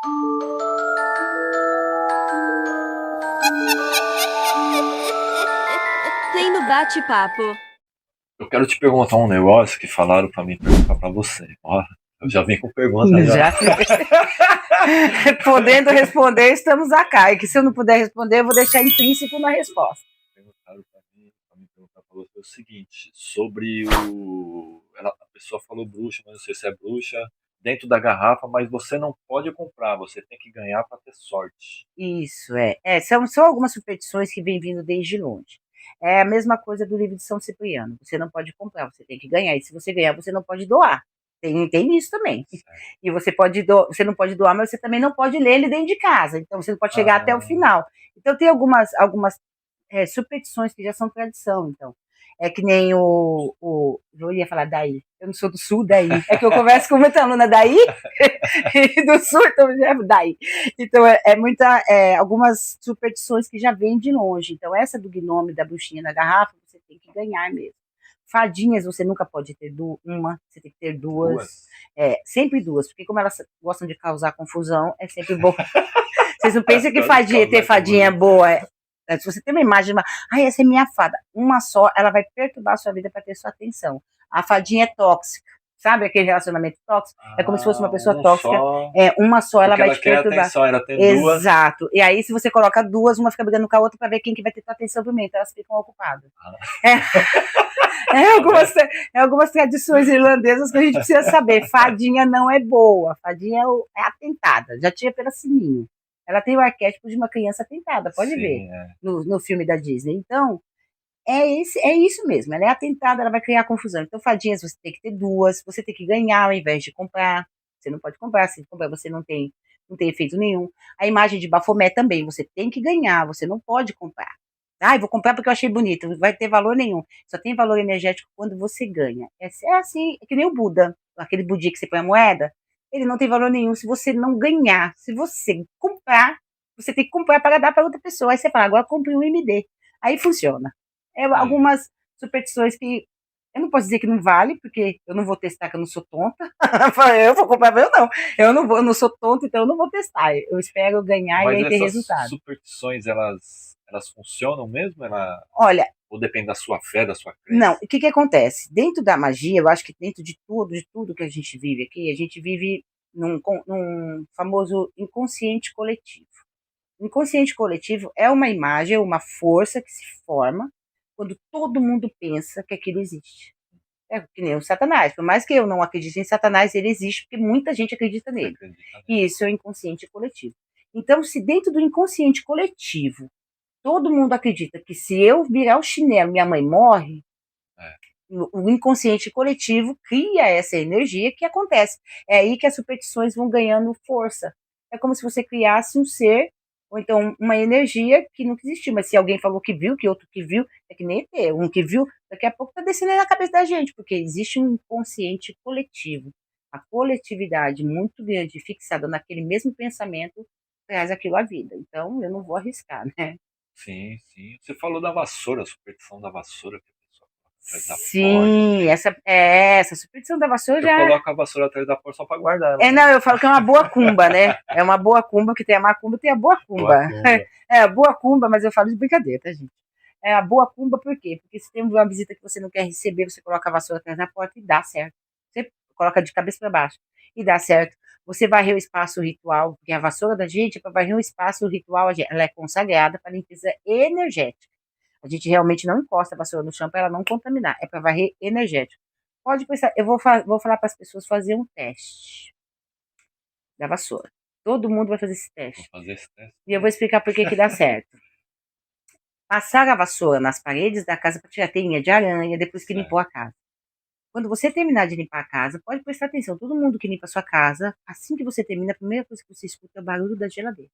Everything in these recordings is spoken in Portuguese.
Play no bate-papo. Eu quero te perguntar um negócio que falaram pra mim perguntar pra você. Ó, eu já vim com pergunta já. Podendo responder, estamos acá. E que se eu não puder responder, eu vou deixar implícito na resposta. Perguntaram pra mim perguntar pra você o seguinte, sobre a pessoa falou bruxa, mas não sei se é bruxa, dentro da garrafa, mas você não pode comprar, você tem que ganhar pra ter sorte. Isso, são algumas superstições que vêm vindo desde longe. É a mesma coisa do livro de São Cipriano. Você não pode comprar, você tem que ganhar. E se você ganhar, você não pode doar. Tem isso também. Certo. E você não pode doar, mas você também não pode ler ele dentro de casa. Então você não pode chegar até o final. Então tem algumas superstições que já são tradição. Então é que nem eu ia falar daí. Eu não sou do sul, daí. É que eu converso com muita aluna daí e do sul, então é daí. Então algumas superstições que já vêm de longe. Então essa do gnome, da bruxinha na garrafa, você tem que ganhar mesmo. Fadinhas, você nunca pode ter uma, você tem que ter duas. Sempre duas, porque como elas gostam de causar confusão, é sempre bom. Vocês não pensam que ter fadinha boa. Se você tem uma imagem, essa é minha fada. Uma só, ela vai perturbar a sua vida para ter sua atenção. A fadinha é tóxica. Sabe aquele relacionamento tóxico? É como se fosse uma pessoa tóxica. Uma só, ela vai te perturbar. Atenção, ela tem duas. Exato. E aí, se você coloca duas, uma fica brigando com a outra para ver quem que vai ter tua atenção primeiro. Então, elas ficam ocupadas. Algumas tradições irlandesas que a gente precisa saber. Fadinha não é boa. Fadinha é atentada. Já tinha pela sininho. Ela tem o arquétipo de uma criança atentada. Pode ver no filme da Disney. Então, é isso mesmo. Ela é atentada, ela vai criar confusão. Então, fadinhas, você tem que ter duas. Você tem que ganhar ao invés de comprar. Você não pode comprar. Se comprar, você não tem efeito nenhum. A imagem de Bafomé também. Você tem que ganhar. Você não pode comprar. Vou comprar porque eu achei bonito. Não vai ter valor nenhum. Só tem valor energético quando você ganha. É assim, é que nem o Buda. Aquele Budi que você põe a moeda. Ele não tem valor nenhum se você não ganhar. Se você comprar, você tem que comprar para dar para outra pessoa. Aí você fala, agora compre um e me dê. Aí funciona. Algumas superstições que eu não posso dizer que não vale, porque eu não vou testar, que eu não sou tonta. Eu vou comprar, eu não sou tonta, então eu não vou testar. Eu espero ganhar e aí ter resultado. Mas essas superstições, elas funcionam mesmo? Olha, ou depende da sua fé, da sua crença? Não, o que acontece? Dentro da magia, eu acho que dentro de tudo que a gente vive aqui, a gente vive num famoso inconsciente coletivo. O inconsciente coletivo é uma imagem, uma força que se forma quando todo mundo pensa que aquilo existe. É que nem o Satanás. Por mais que eu não acredite em Satanás, ele existe porque muita gente acredita nele. E isso é o inconsciente coletivo. Então, se dentro do inconsciente coletivo todo mundo acredita que se eu virar o chinelo, minha mãe morre, o inconsciente coletivo cria essa energia que acontece. É aí que as superstições vão ganhando força. É como se você criasse um ser, ou então uma energia que nunca existiu. Mas se alguém falou que viu, que outro que viu, é que nem ET. Um que viu, daqui a pouco está descendo aí na cabeça da gente, porque existe um inconsciente coletivo. A coletividade muito grande, fixada naquele mesmo pensamento, traz aquilo à vida. Então, eu não vou arriscar, né? Sim. Você falou da vassoura, a superstição da vassoura que a pessoa coloca atrás da porta. Sim, essa superstição da vassoura já... Eu coloco a vassoura atrás da porta só pra guardar ela. Não, eu falo que é uma boa cumba, né? É uma boa cumba, que tem a macumba e tem a boa cumba. A boa cumba, mas eu falo de brincadeira, tá, gente? É a boa cumba por quê? Porque se tem uma visita que você não quer receber, você coloca a vassoura atrás da porta e dá certo. Você coloca de cabeça para baixo e dá certo. Você varreu o espaço ritual, porque a vassoura da gente é para varrer um espaço ritual, ela é consagrada para limpeza energética. A gente realmente não encosta a vassoura no chão para ela não contaminar, é para varrer energético. Pode pensar, eu vou falar para as pessoas fazer um teste da vassoura. Todo mundo vai fazer esse teste. Vou fazer esse teste. E eu vou explicar por que dá certo. Passar a vassoura nas paredes da casa para tirar teirinha de aranha depois que limpou a casa. Quando você terminar de limpar a casa, pode prestar atenção. Todo mundo que limpa a sua casa, assim que você termina, a primeira coisa que você escuta é o barulho da geladeira.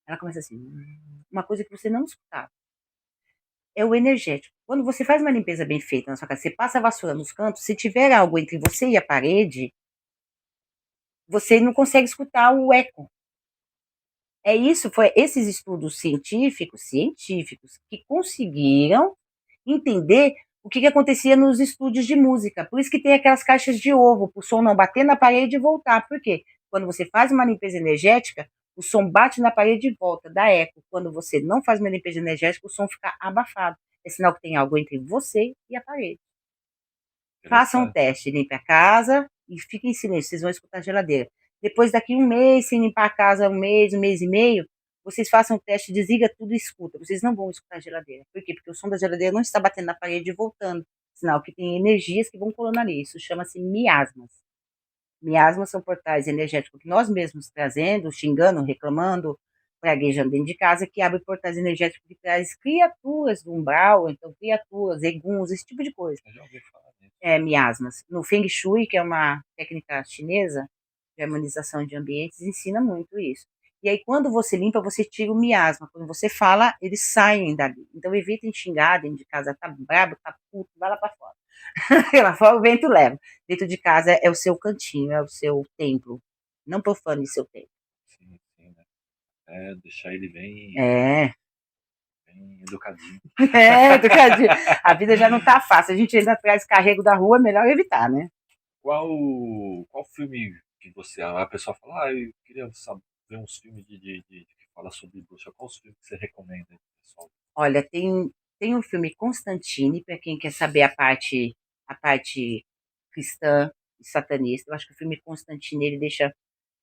Ela começa assim, uma coisa que você não escutava. É o energético. Quando você faz uma limpeza bem feita na sua casa, você passa a vassoura nos cantos, se tiver algo entre você e a parede, você não consegue escutar o eco. Foi esses estudos científicos que conseguiram entender o que acontecia nos estúdios de música. Por isso que tem aquelas caixas de ovo, para o som não bater na parede e voltar. Por quê? Quando você faz uma limpeza energética, o som bate na parede e volta, dá eco. Quando você não faz uma limpeza energética, o som fica abafado. É sinal que tem algo entre você e a parede. Façam um Interessante. teste, limpe a casa e fiquem em silêncio, vocês vão escutar a geladeira. Depois, daqui um mês, sem limpar a casa, um mês e meio, vocês façam um teste, desliga tudo e escuta. Vocês não vão escutar a geladeira. Por quê? Porque o som da geladeira não está batendo na parede e voltando. Sinal que tem energias que vão colando ali. Isso chama-se miasmas. Miasmas são portais energéticos que nós mesmos trazendo, xingando, reclamando, praguejando dentro de casa, que abre portais energéticos que traz criaturas do umbral, então criaturas, eguns, esse tipo de coisa. Eu já ouvi falar nisso. Miasmas. No Feng Shui, que é uma técnica chinesa de harmonização de ambientes, ensina muito isso. E aí, quando você limpa, você tira o miasma. Quando você fala, eles saem dali. Então, evitem xingar dentro de casa. Tá brabo, tá puto, vai lá pra fora. Lá fora o vento leva. Dentro de casa é o seu cantinho, é o seu templo. Não profane seu templo. Sim, sim, né? Deixar ele bem, É, bem educadinho. Ducadinho. A vida já não tá fácil. A gente ainda traz carrego da rua, é melhor evitar, né? Qual filme que você. A pessoa fala, eu queria ver uns filmes que fala sobre bruxa. Qual os filmes que você recomenda aí, pessoal? Olha, tem o filme Constantine, para quem quer saber a parte cristã e satanista. Eu acho que o filme Constantine, ele deixa,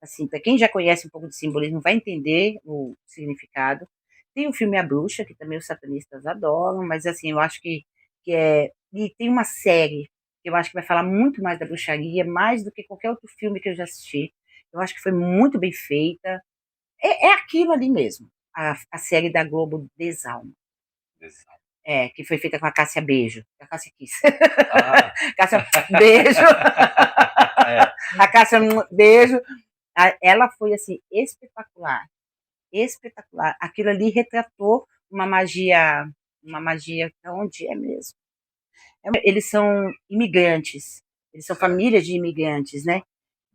assim, para quem já conhece um pouco de simbolismo, vai entender o significado. Tem o filme A Bruxa, que também os satanistas adoram, mas, assim, eu acho que é... E tem uma série que eu acho que vai falar muito mais da bruxaria, mais do que qualquer outro filme que eu já assisti. Eu acho que foi muito bem feita. É aquilo ali mesmo, a série da Globo Desalma. Exato. Que foi feita com a Cássia Beijo. A Cássia Kiss. Ah, Cássia Beijo. é. A Cássia Beijo. Ela foi, assim, espetacular. Espetacular. Aquilo ali retratou uma magia, onde é mesmo? Eles são imigrantes. Eles são Certo. famílias de imigrantes, né?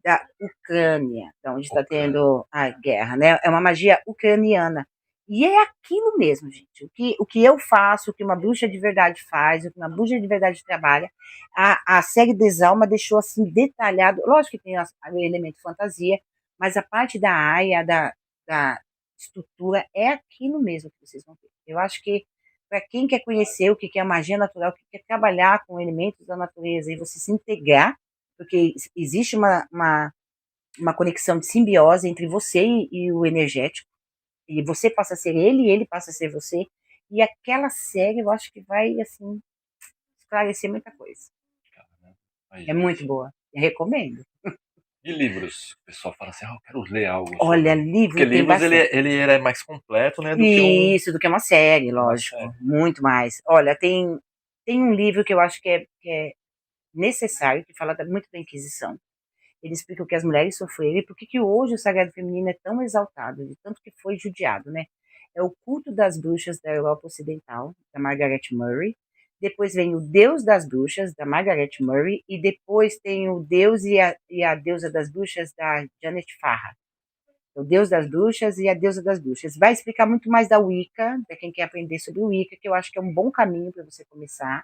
Da Ucrânia, da onde está Ucrânia. tendo a guerra, né? É uma magia ucraniana. E é aquilo mesmo, gente. O que eu faço, o que uma bruxa de verdade faz, o que uma bruxa de verdade trabalha, a série Desalma deixou assim detalhado. Lógico que tem o elemento fantasia, mas a parte da aia, da estrutura, é aquilo mesmo que vocês vão ver. Eu acho que para quem quer conhecer o que é magia natural, que quer trabalhar com elementos da natureza e você se integrar, porque existe uma conexão de simbiose entre você e o energético, e você passa a ser ele e ele passa a ser você, e aquela série eu acho que vai, assim, esclarecer muita coisa. Caramba. Aí, É muito gente. boa, eu recomendo. E livros? O pessoal fala assim, eu quero ler algo Olha, sobre. Porque livro tem livros ele, bastante. ele é mais completo, né, do que Isso, do que uma série, uma lógico, série. muito mais. Olha, tem um livro que eu acho que é necessário, que fala muito da Inquisição. Ele explica o que as mulheres sofreram e por que hoje o sagrado feminino é tão exaltado, de tanto que foi judiado, né? É o culto das bruxas da Europa Ocidental, da Margaret Murray. Depois vem o Deus das Bruxas, da Margaret Murray. E depois tem o Deus e a Deusa das Bruxas, da Janet Farrar. O Deus das Bruxas e a Deusa das Bruxas. Vai explicar muito mais da Wicca, para quem quer aprender sobre o Wicca, que eu acho que é um bom caminho para você começar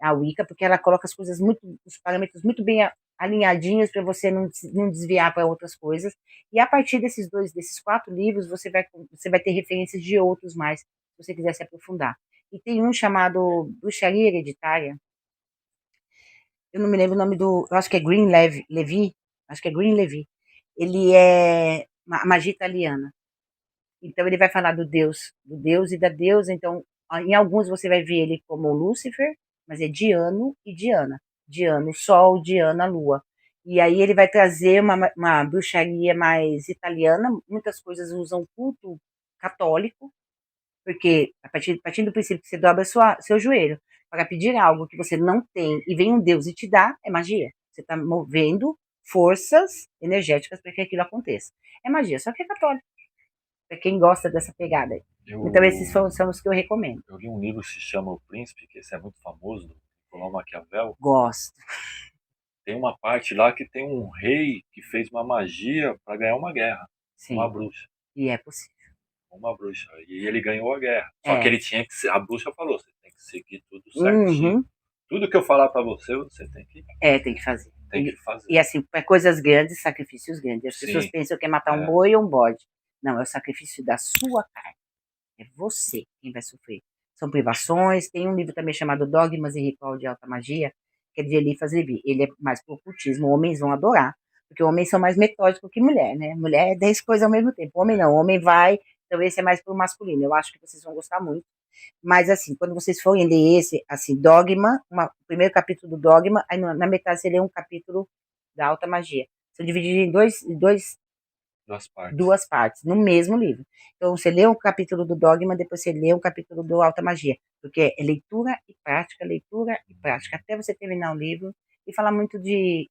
a Wicca, porque ela coloca as coisas os parâmetros muito bem alinhadinhos para você não desviar para outras coisas. E a partir desses 4 livros, você vai ter referências de outros mais, se você quiser se aprofundar. E tem um chamado Bruxaria Hereditária. Eu não me lembro o nome eu acho que é Green Levy, acho que é Green Levy. Ele é magia italiana. Então ele vai falar do Deus e da deusa. Então, em alguns você vai ver ele como Lúcifer, mas é Diano e Diana. Diano, Sol, Diana, Lua. E aí ele vai trazer uma bruxaria mais italiana. Muitas coisas usam culto católico, porque a partir do princípio que você dobra seu joelho para pedir algo que você não tem e vem um Deus e te dá, é magia. Você está movendo forças energéticas para que aquilo aconteça. É magia, só que é católico. Para quem gosta dessa pegada aí. Então, esses são os que eu recomendo. Eu li um livro que se chama O Príncipe, que esse é muito famoso, do Nicolau Maquiavel. Gosto. Tem uma parte lá que tem um rei que fez uma magia para ganhar uma guerra. Sim. Uma bruxa. E é possível. Uma bruxa. E ele ganhou a guerra. Só que ele tinha que. A bruxa falou: você tem que seguir tudo certinho. Uhum. Tudo que eu falar para você, você tem que Tem que fazer. tem que E fazer. assim, para coisas grandes, sacrifícios grandes. As pessoas Sim, pensam que é matar um é, boi ou um bode. Não, é o sacrifício da sua carne. É você quem vai sofrer. São privações. Tem um livro também chamado Dogmas e Ritual de Alta Magia, que é de Eliphas Levi. Ele é mais pro ocultismo. Homens vão adorar, porque homens são mais metódicos que mulher, né? Mulher é 10 coisas ao mesmo tempo. Homem não, homem vai. Então esse é mais pro masculino. Eu acho que vocês vão gostar muito. Mas assim, quando vocês forem ler esse, assim, Dogma, o primeiro capítulo do Dogma, aí na metade você lê um capítulo da Alta Magia. São divididos em duas partes. duas partes, no mesmo livro. Então, você lê um capítulo do Dogma, depois você lê um capítulo do Alta Magia, porque é leitura e prática, até você terminar o livro e falar muito de.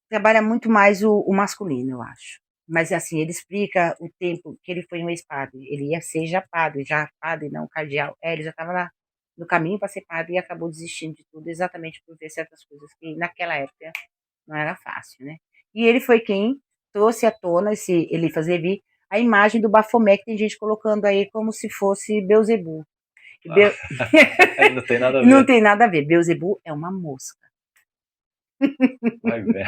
Trabalha muito mais o masculino, eu acho. Mas, assim, ele explica o tempo que ele foi um ex-padre. Ele ia ser já padre, não cardeal. Ele já estava lá no caminho para ser padre e acabou desistindo de tudo, exatamente por ver certas coisas que naquela época não era fácil, né? E ele foi quem trouxe à tona, esse Eliphas Levi, a imagem do Bafomé, que tem gente colocando aí como se fosse Beuzebu. Ah, não tem nada a Não ver. tem nada a ver. Beuzebu é uma mosca. Vai ver.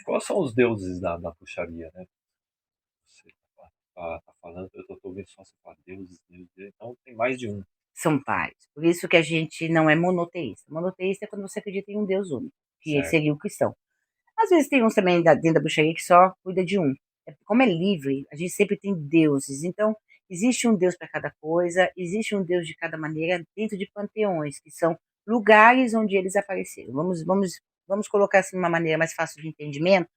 Quais são os deuses da bruxaria, né? Você tá falando, eu tô ouvindo só você falar deuses, deuses, então tem mais de um. São vários. Por isso que a gente não é monoteísta. Monoteísta é quando você acredita em um Deus único, que Certo. seria o cristão. Às vezes tem uns também dentro da bruxaria que só cuida de um. Como é livre, a gente sempre tem deuses. Então, existe um Deus para cada coisa, existe um Deus de cada maneira dentro de panteões, que são lugares onde eles apareceram. Vamos colocar assim de uma maneira mais fácil de entendimento.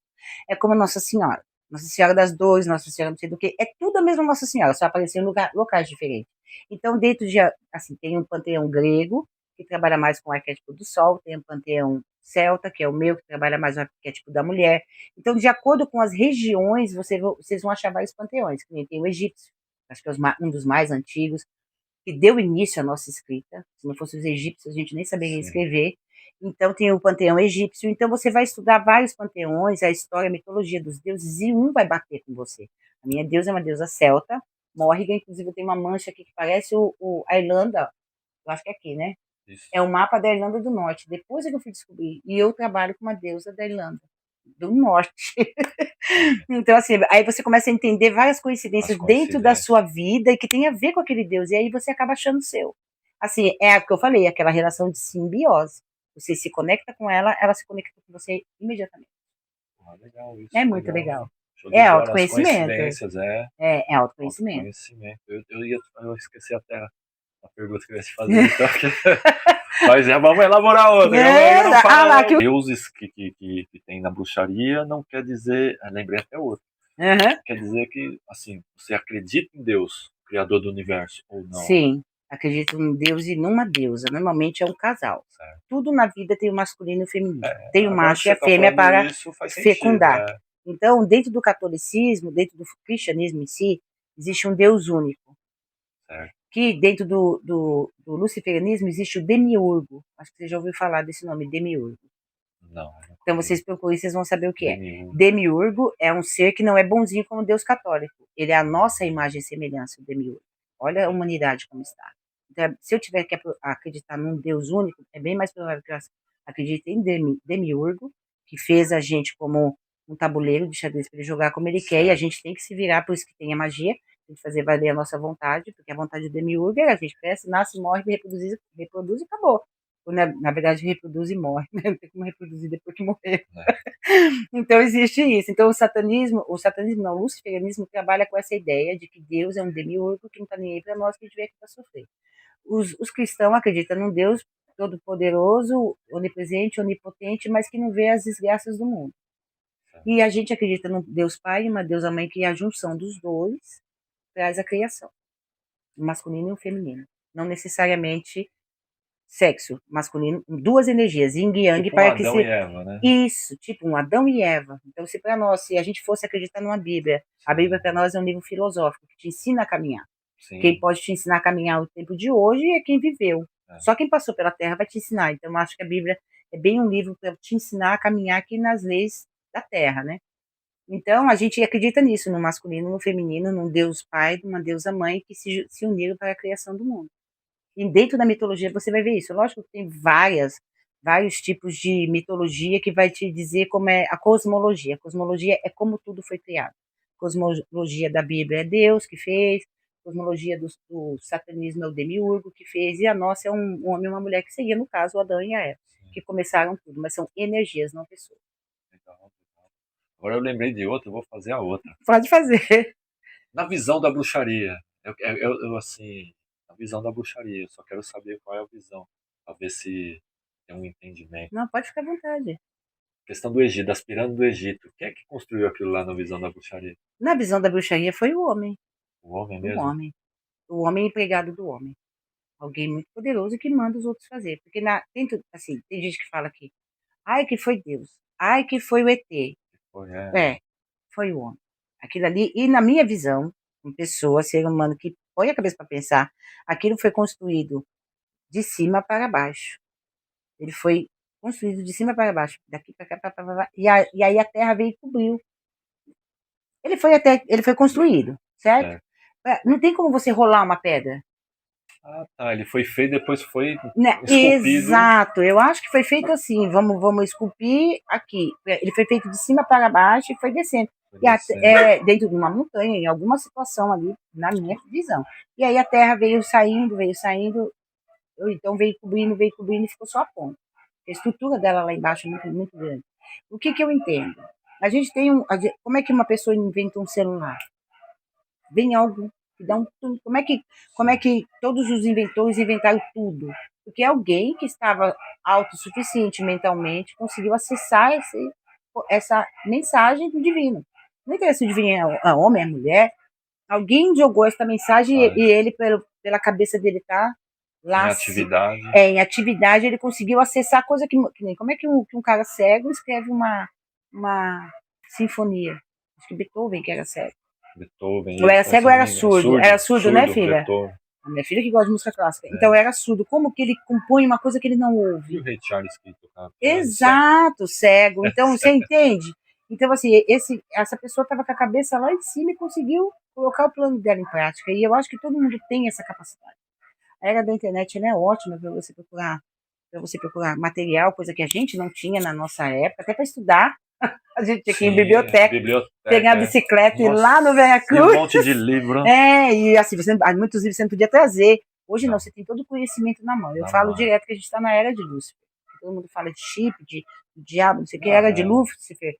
É como Nossa Senhora. Nossa Senhora das Dores, Nossa Senhora não sei do que. É tudo a mesma Nossa Senhora, só apareceu em locais diferentes. Então, dentro de, assim, tem um panteão grego, que trabalha mais com o arquétipo do sol, tem um panteão celta, que é o meu, que trabalha mais no arquétipo da mulher. Então, de acordo com as regiões, vocês vão achar vários panteões. Tem o egípcio, acho que é um dos mais antigos, que deu início à nossa escrita. Se não fossem os egípcios, a gente nem saberia Sim. escrever. Então, tem o panteão egípcio. Então, você vai estudar vários panteões, a história, a mitologia dos deuses, e um vai bater com você. A minha deusa é uma deusa celta, Morrigan, inclusive eu tenho uma mancha aqui que parece a Irlanda, eu acho que é aqui, né? Isso. É o mapa da Irlanda do Norte. Depois é que eu fui descobrir. E eu trabalho com uma deusa da Irlanda do Norte. Então, assim, aí você começa a entender várias coincidências dentro da sua vida e que tem a ver com aquele Deus. E aí você acaba achando o seu. Assim, é o que eu falei, aquela relação de simbiose. Você se conecta com ela, ela se conecta com você imediatamente. Ah, legal isso. É muito legal. Show de É bola. As autoconhecimento. coincidências, É autoconhecimento. Autoconhecimento. Eu esqueci até a pergunta que eu ia te fazer, então. Mas vamos elaborar outra. Deuses que tem na bruxaria não quer dizer. Lembrei até outro. Uhum. Quer dizer que, assim, você acredita em Deus, Criador do universo, ou não? Sim, acredito num Deus e numa deusa. Normalmente é um casal. Certo. Tudo na vida tem o masculino e o feminino. Tem o macho e a tá fêmea para isso, faz fecundar. Sentido, Então, dentro do catolicismo, dentro do cristianismo em si, existe um Deus único. Certo. Que dentro do luciferianismo existe o demiurgo. Acho que você já ouviu falar desse nome, demiurgo. Não. Então vocês procurem, vocês vão saber o que Demiurgo. é. Demiurgo é um ser que não é bonzinho como Deus católico. Ele é a nossa imagem e semelhança, o demiurgo. Olha a humanidade como está. Então, se eu tiver que acreditar num Deus único, é bem mais provável que eu acredite em demiurgo, que fez a gente como um tabuleiro de xadrez para ele jogar como ele quer, e a gente tem que se virar, por isso que tem a magia, tem que fazer valer a nossa vontade, porque a vontade do demiurgo é a gente cresce, nasce, morre, reproduz e acabou. Ou, na verdade, reproduz e morre, né? Não tem como reproduzir depois que morrer. Então, existe isso. Então, o satanismo não, o luciferianismo trabalha com essa ideia de que Deus é um demiurgo que não está nem aí para nós, que a gente veio aqui para sofrer. Os cristãos acreditam num Deus todo-poderoso, onipresente, onipotente, mas que não vê as desgraças do mundo. E a gente acredita num Deus Pai e uma Deusa Mãe, que é a junção dos dois traz a criação, o masculino e o feminino. Não necessariamente sexo masculino, duas energias, yin e yang, tipo para Adão que e Eva, né? Isso, tipo um Adão e Eva. Então, se para nós, se a gente fosse acreditar numa Bíblia, a Bíblia para nós é um livro filosófico que te ensina a caminhar. Sim. Quem pode te ensinar a caminhar o tempo de hoje é quem viveu. Só quem passou pela Terra vai te ensinar. Então, eu acho que a Bíblia é bem um livro para te ensinar a caminhar aqui nas leis da Terra, né? Então, a gente acredita nisso, no masculino, no feminino, num Deus Pai, numa Deusa Mãe, que se uniram para a criação do mundo. E dentro da mitologia você vai ver isso. Lógico que tem várias vários tipos de mitologia que vai te dizer como é a cosmologia. A cosmologia é como tudo foi criado. A cosmologia da Bíblia é Deus que fez, a cosmologia do satanismo é o demiurgo que fez, e a nossa é um homem e uma mulher que seria, no caso, o Adão e a Eva, que começaram tudo, mas são energias, não pessoas. Legal, legal. Agora eu lembrei de outra, eu vou fazer a outra. Pode fazer. Na visão da bruxaria, assim, na visão da bruxaria, eu só quero saber qual é a visão, para ver se tem um entendimento. Não, pode ficar à vontade. Questão do Egito, das pirâmides do Egito. Quem é que construiu aquilo lá na visão da bruxaria? Na visão da bruxaria foi o homem, O homem o mesmo? homem. O homem empregado do homem. Alguém muito poderoso que manda os outros fazer. Porque assim, tem gente que fala que, ai, que foi Deus, ai, que foi o ET. Foi, Foi o homem. Aquilo ali, e na minha visão, uma pessoa, ser humano que põe a cabeça para pensar, aquilo foi construído de cima para baixo. Ele foi construído de cima para baixo, daqui para cá, e aí a terra veio e cobriu. Ele foi construído, certo? Não tem como você rolar uma pedra. Ah, tá. Ele foi feito, depois foi Né? esculpido. Exato, eu acho que foi feito assim. Vamos esculpir aqui. Ele foi feito de cima para baixo e foi descendo. Dentro de uma montanha, em alguma situação ali, na minha visão. E aí a terra veio saindo, então veio cobrindo e ficou só a ponta. A estrutura dela lá embaixo é muito, muito grande. O que eu entendo? A gente tem como é que uma pessoa inventa um celular? Vem algo que dá tudo. Como é que todos os inventores inventaram tudo? Porque alguém que estava autossuficiente mentalmente conseguiu acessar essa mensagem do divino. Não interessa se o divino é homem, é mulher. Alguém jogou essa mensagem e ele, pela cabeça dele, tá lá. Em atividade. Em atividade, ele conseguiu acessar coisa que nem. Como é que um cara cego escreve uma sinfonia? Acho que Beethoven que era cego. Beethoven. Ou era cego ou era surdo? Era surdo, né, filha? Beethoven. A minha filha que gosta de música clássica. Então era surdo. Como que ele compõe uma coisa que ele não ouve? E o Ray Charles que tocava? Exato, cego. Então, você entende? Então, assim, essa pessoa estava com a cabeça lá em cima e conseguiu colocar o plano dela em prática. E eu acho que todo mundo tem essa capacidade. A era da internet ela é ótima para você procurar material, coisa que a gente não tinha na nossa época, até para estudar. A gente tinha que ir em biblioteca, pegar a bicicleta e ir lá no Veracruz. E um monte de livro. E assim, muitos livros você não podia trazer. Hoje não, você tem todo o conhecimento na mão. Eu falo direto que a gente está na era de Lúcifer. Todo mundo fala de chip, de diabo, não sei o que, era de Lúcifer.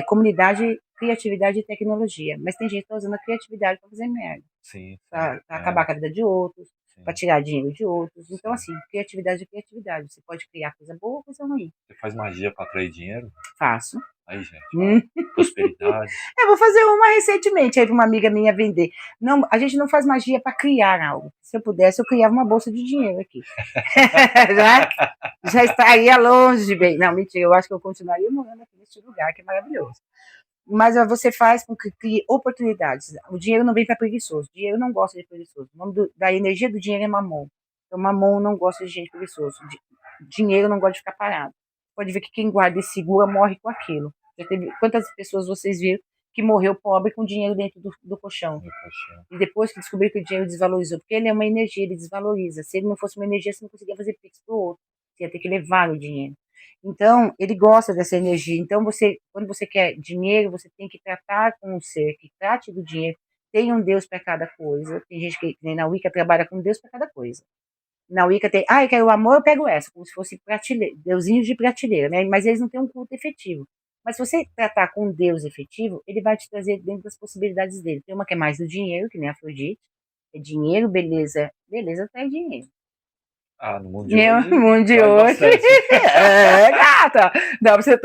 Comunidade, criatividade e tecnologia. Mas tem gente que está usando a criatividade para fazer merda. Sim. Para acabar com a vida de outros, para tirar dinheiro de outros. Então, assim, criatividade é criatividade. Você pode criar coisa boa ou coisa ruim. Você faz magia para atrair dinheiro? Faço. Aí, gente, prosperidade. Eu vou fazer uma recentemente aí para uma amiga minha vender. Não, a gente não faz magia para criar algo. Se eu pudesse, eu criava uma bolsa de dinheiro aqui. já estaria longe, bem. Não, mentira, eu acho que eu continuaria morando aqui nesse lugar, que é maravilhoso. Mas você faz com que crie oportunidades. O dinheiro não vem para preguiçoso. O dinheiro não gosta de preguiçoso. O nome da energia do dinheiro é mamon. Então, mamon não gosta de gente preguiçoso. Dinheiro não gosta de ficar parado. Pode ver que quem guarda e segura morre com aquilo. Já teve, quantas pessoas vocês viram que morreu pobre com dinheiro dentro do colchão? E depois que descobriu que o dinheiro desvalorizou, porque ele é uma energia, ele desvaloriza. Se ele não fosse uma energia, você não conseguia fazer pix pro outro. Você ia ter que levar o dinheiro. Então, ele gosta dessa energia. Então, quando você quer dinheiro, você tem que tratar com um ser que trate do dinheiro. Tem um Deus para cada coisa. Tem gente que nem na Wicca trabalha com Deus para cada coisa. Na Wicca tem, eu quero o amor, eu pego essa, como se fosse deusinhos de prateleira, né? Mas eles não têm um culto efetivo. Mas se você tratar com um Deus efetivo, ele vai te trazer dentro das possibilidades dele. Tem uma que é mais do dinheiro, que nem a Afrodite. É dinheiro, beleza. Beleza traz dinheiro. No mundo de hoje. No mundo de hoje. Gata! Dá pra você.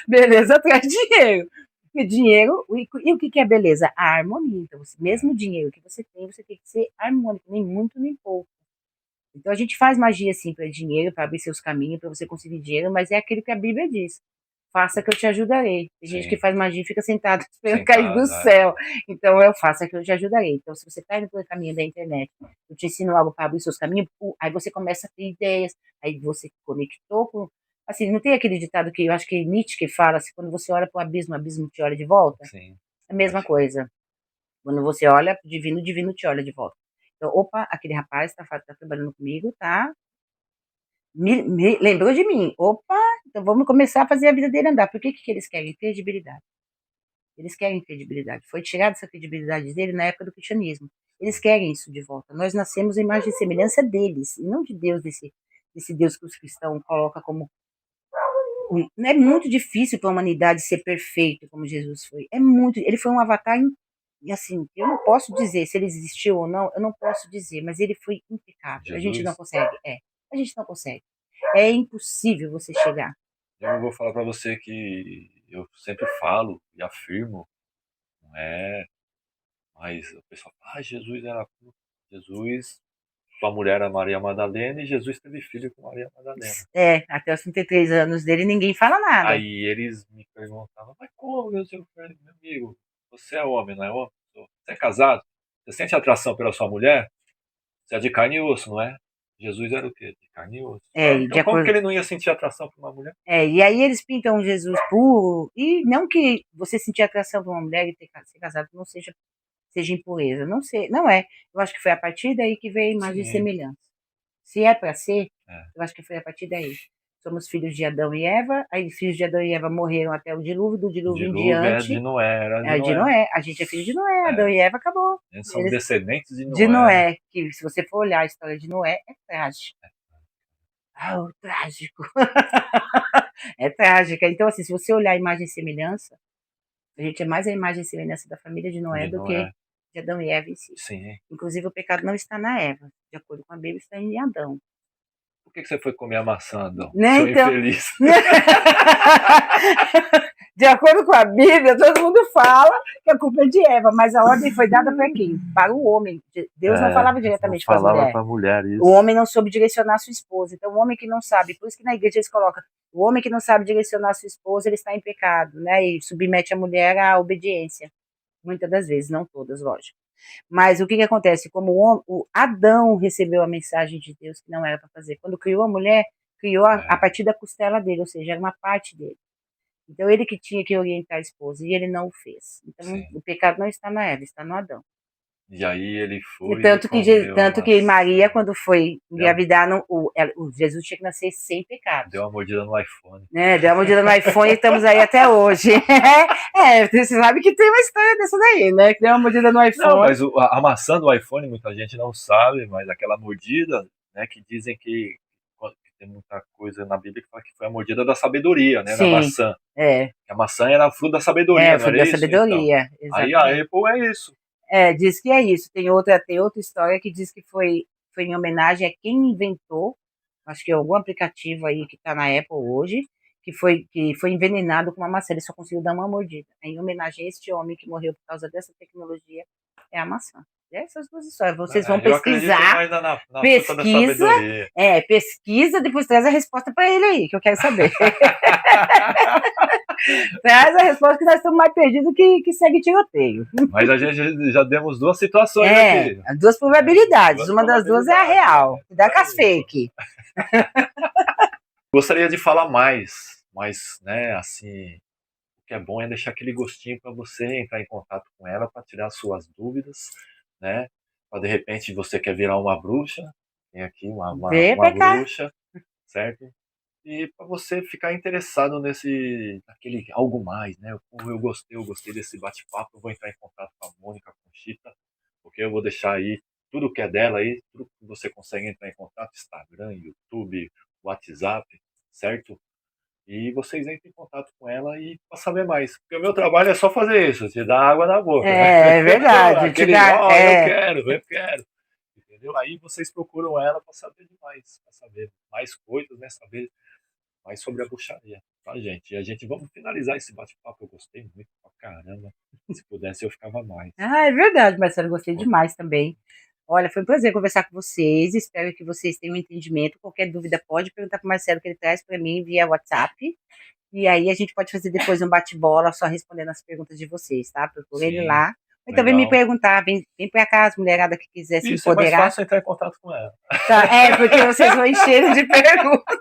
Beleza traz dinheiro. E dinheiro, e o que é beleza? A harmonia. Então, mesmo o dinheiro que você tem que ser harmônico, nem muito nem pouco. Então a gente faz magia assim para dinheiro, para abrir seus caminhos, para você conseguir dinheiro, mas é aquilo que a Bíblia diz. Faça que eu te ajudarei. Tem gente que faz magia e fica sentado esperando cair do céu. Então eu faço que eu te ajudarei. Então se você está indo pelo caminho da internet, eu te ensino algo para abrir seus caminhos, aí você começa a ter ideias, aí você conectou com... Assim, não tem aquele ditado que eu acho que Nietzsche que fala, assim, quando você olha para o abismo te olha de volta? Sim. É a mesma coisa. Quando você olha para o divino te olha de volta. Então, opa, aquele rapaz está trabalhando comigo, tá Lembrou de mim. Opa, então vamos começar a fazer a vida dele andar. Por que eles querem? Credibilidade. Eles querem credibilidade. Foi tirada essa credibilidade dele na época do cristianismo. Eles querem isso de volta. Nós nascemos à imagem e semelhança deles, e não de Deus, desse Deus que os cristãos colocam como. Não é muito difícil para a humanidade ser perfeito como Jesus foi. É muito. Ele foi um avatar, e assim, eu não posso dizer se ele existiu ou não, eu não posso dizer, mas ele foi impecável. A gente não Jesus. consegue. A gente não consegue. É impossível você chegar. Eu vou falar para você que eu sempre falo e afirmo, não é? Mas o pessoal fala, Jesus era puro. Jesus, sua mulher era Maria Madalena e Jesus teve filho com Maria Madalena. Até os 33 anos dele ninguém fala nada. Aí eles me perguntavam, mas como, meu amigo? Você é homem, não é homem? Você é casado? Você sente atração pela sua mulher? Você é de carne e osso, não é? Jesus era o quê? De carne e osso. Então como que ele não ia sentir atração por uma mulher? E aí eles pintam Jesus puro, e não que você sentir atração por uma mulher e ser casado não seja impureza, não sei, não é. Eu acho que foi a partir daí que veio a imagem e semelhança. Se é para ser, eu acho que foi a partir daí. Somos filhos de Adão e Eva, aí filhos de Adão e Eva morreram até o dilúvio, do dilúvio em diante. De Noé, era de Noé. A gente é filho de Noé, Adão e Eva acabou. Eles são descendentes de Noé. De Noé, que se você for olhar a história de Noé, é trágico. Trágico. É trágica. Então, assim, se você olhar a imagem e semelhança, a gente é mais a imagem e semelhança da família de Noé do que de Adão e Eva em si. Sim. Inclusive, o pecado não está na Eva. De acordo com a Bíblia, está em Adão. Por que você foi comer a maçã, Adão? Né? Então... infeliz. De acordo com a Bíblia, todo mundo fala que a culpa é de Eva, mas a ordem foi dada para quem? Para o homem. Deus não falava diretamente para a mulher. Falava para a mulher isso. O homem não soube direcionar a sua esposa. Então, o homem que não sabe, por isso que na igreja eles colocam, o homem que não sabe direcionar a sua esposa, ele está em pecado, né? E submete a mulher à obediência. Muitas das vezes, não todas, lógico. Mas o que acontece? Como o Adão recebeu a mensagem de Deus que não era para fazer. Quando criou a mulher, criou a partir da costela dele, ou seja, era uma parte dele. Então, ele que tinha que orientar a esposa, e ele não o fez. Então, o pecado não está na Eva, está no Adão. E aí ele foi. Tanto que Maria, quando foi engravidar, o Jesus tinha que nascer sem pecado. Deu uma mordida no iPhone. Deu uma mordida no iPhone e estamos aí até hoje. Você sabe que tem uma história dessa daí, né? Que deu uma mordida no iPhone. Não, mas a maçã do iPhone, muita gente não sabe, mas aquela mordida, né, que dizem que tem muita coisa na Bíblia que fala que foi a mordida da sabedoria, né? Sim, da maçã. A maçã era fruto da sabedoria, o fruto da sabedoria. Então, aí a Apple é isso. Diz que é isso. Tem outra história que diz que foi em homenagem a quem inventou, acho que é algum aplicativo aí que está na Apple hoje, que foi envenenado com uma maçã. Ele só conseguiu dar uma mordida. Em homenagem a este homem que morreu por causa dessa tecnologia, é a maçã. Essas duas histórias. Vocês vão pesquisar. Pesquisa, depois traz a resposta para ele aí, que eu quero saber. Traz a resposta, que nós estamos mais perdidos que segue tiroteio. Mas a gente já demos duas situações aqui. Duas probabilidades. Uma das duas é a real. Dá com as fake. Gostaria de falar mais, mas, né, assim, o que é bom é deixar aquele gostinho para você entrar em contato com ela para tirar suas dúvidas, né? Para de repente você quer virar uma bruxa, tem aqui uma bruxa, certo? E para você ficar interessado naquele algo mais, né? Eu gostei desse bate-papo, eu vou entrar em contato com a Mônica Conchita, porque eu vou deixar aí tudo que é dela aí, tudo que você consegue entrar em contato, Instagram, YouTube, WhatsApp, certo? E vocês entrem em contato com ela e para saber mais. Porque o meu trabalho é só fazer isso, te dar água na boca. É verdade. Eu quero. Entendeu? Aí vocês procuram ela para saber demais, para saber mais coisas, né? Saber mais sobre a bruxaria, tá, gente? E a gente vamos finalizar esse bate-papo. Eu gostei muito pra caramba. Se pudesse, eu ficava mais. É verdade, Marcelo. Gostei demais também. Olha, foi um prazer conversar com vocês. Espero que vocês tenham um entendimento. Qualquer dúvida pode perguntar para o Marcelo, que ele traz para mim via WhatsApp. E aí a gente pode fazer depois um bate-bola só respondendo as perguntas de vocês, tá? Procura ele lá. Ou então vem me perguntar, vem pra cá, as mulheradas que quiser se empoderar. É mais fácil entrar em contato com ela. Tá, porque vocês vão encher de perguntas.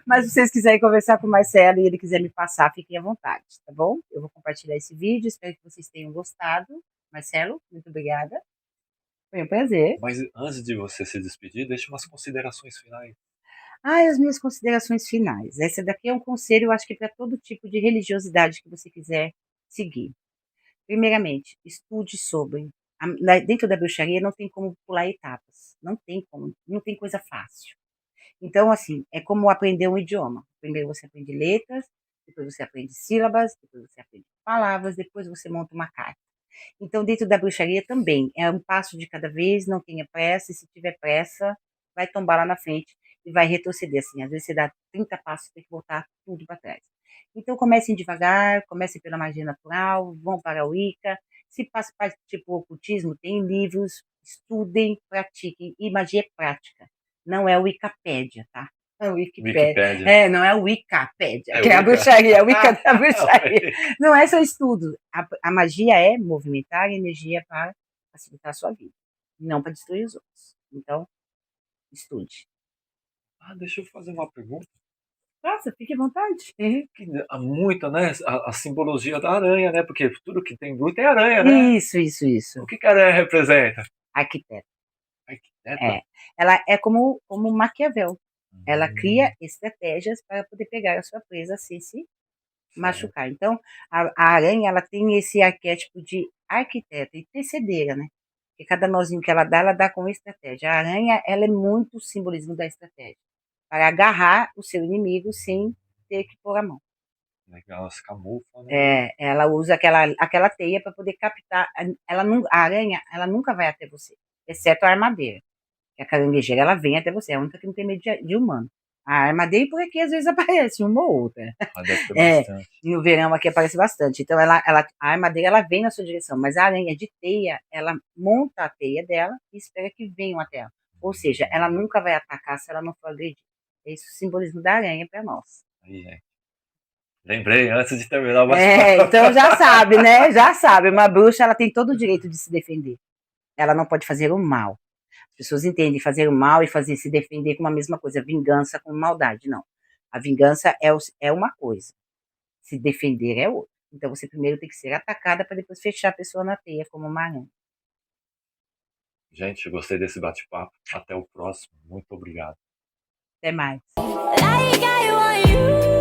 Mas se vocês quiserem conversar com o Marcelo e ele quiser me passar, fiquem à vontade, tá bom? Eu vou compartilhar esse vídeo, espero que vocês tenham gostado. Marcelo, muito obrigada. Foi um prazer. Mas antes de você se despedir, deixe umas considerações finais. As minhas considerações finais. Esse daqui é um conselho, eu acho que para todo tipo de religiosidade que você quiser seguir. Primeiramente, estude sobre. Dentro da bruxaria não tem como pular etapas. Não tem como, não tem coisa fácil. Então, assim, é como aprender um idioma. Primeiro você aprende letras, depois você aprende sílabas, depois você aprende palavras, depois você monta uma carta. Então, dentro da bruxaria também, é um passo de cada vez, não tenha pressa, e se tiver pressa, vai tombar lá na frente e vai retroceder, assim, às vezes você dá 30 passos, tem que voltar tudo para trás. Então, comecem devagar, comecem pela magia natural, vão para a Wicca, se passa para tipo ocultismo, tem livros, estudem, pratiquem, e magia é prática, não é Wikipédia, tá? É Wikipédia. Wikipédia. Não é Wikipédia, É que é a Wicca. bruxaria, a Wicca da bruxaria. Não é só estudo. A magia é movimentar a energia para facilitar a sua vida, não para destruir os outros. Então, estude. Deixa eu fazer uma pergunta. Nossa, fique à vontade. Há muita, né? A simbologia da aranha, né? Porque tudo que tem bruto é aranha, né? Isso. O que a aranha representa? Arquiteto. Arquiteta? Ela é como Maquiavel. Ela Hum, cria estratégias para poder pegar a sua presa sem se certo. machucar. Então, a aranha, ela tem esse arquétipo de arquiteta e tecedeira, né? Porque cada nozinho que ela dá com estratégia. A aranha, ela é muito o simbolismo da estratégia. Para agarrar o seu inimigo sem ter que pôr a mão. Legal, se camufla, né? Ela usa aquela teia para poder captar. A aranha, ela nunca vai até você, exceto a armadeira. Que a caranguejeira, ela vem até você, é a única que não tem medo de humano. A armadeira, por aqui, às vezes aparece uma ou outra. Deve ter bastante. No verão aqui aparece bastante. Então, a armadeira, ela vem na sua direção, mas a aranha de teia, ela monta a teia dela e espera que venham até ela. Ou seja, ela nunca vai atacar se ela não for agredida. Esse é o simbolismo da aranha para nós. Aí, gente. Lembrei antes de terminar o bate-papo. Então já sabe, né? Já sabe. Uma bruxa, ela tem todo o direito de se defender. Ela não pode fazer o mal. As pessoas entendem fazer o mal e fazer se defender como a mesma coisa, vingança com maldade. Não. A vingança é uma coisa, se defender é outra. Então você primeiro tem que ser atacada para depois fechar a pessoa na teia como uma aranha. Gente, gostei desse bate-papo. Até o próximo. Muito obrigado. Até mais. Like I want you.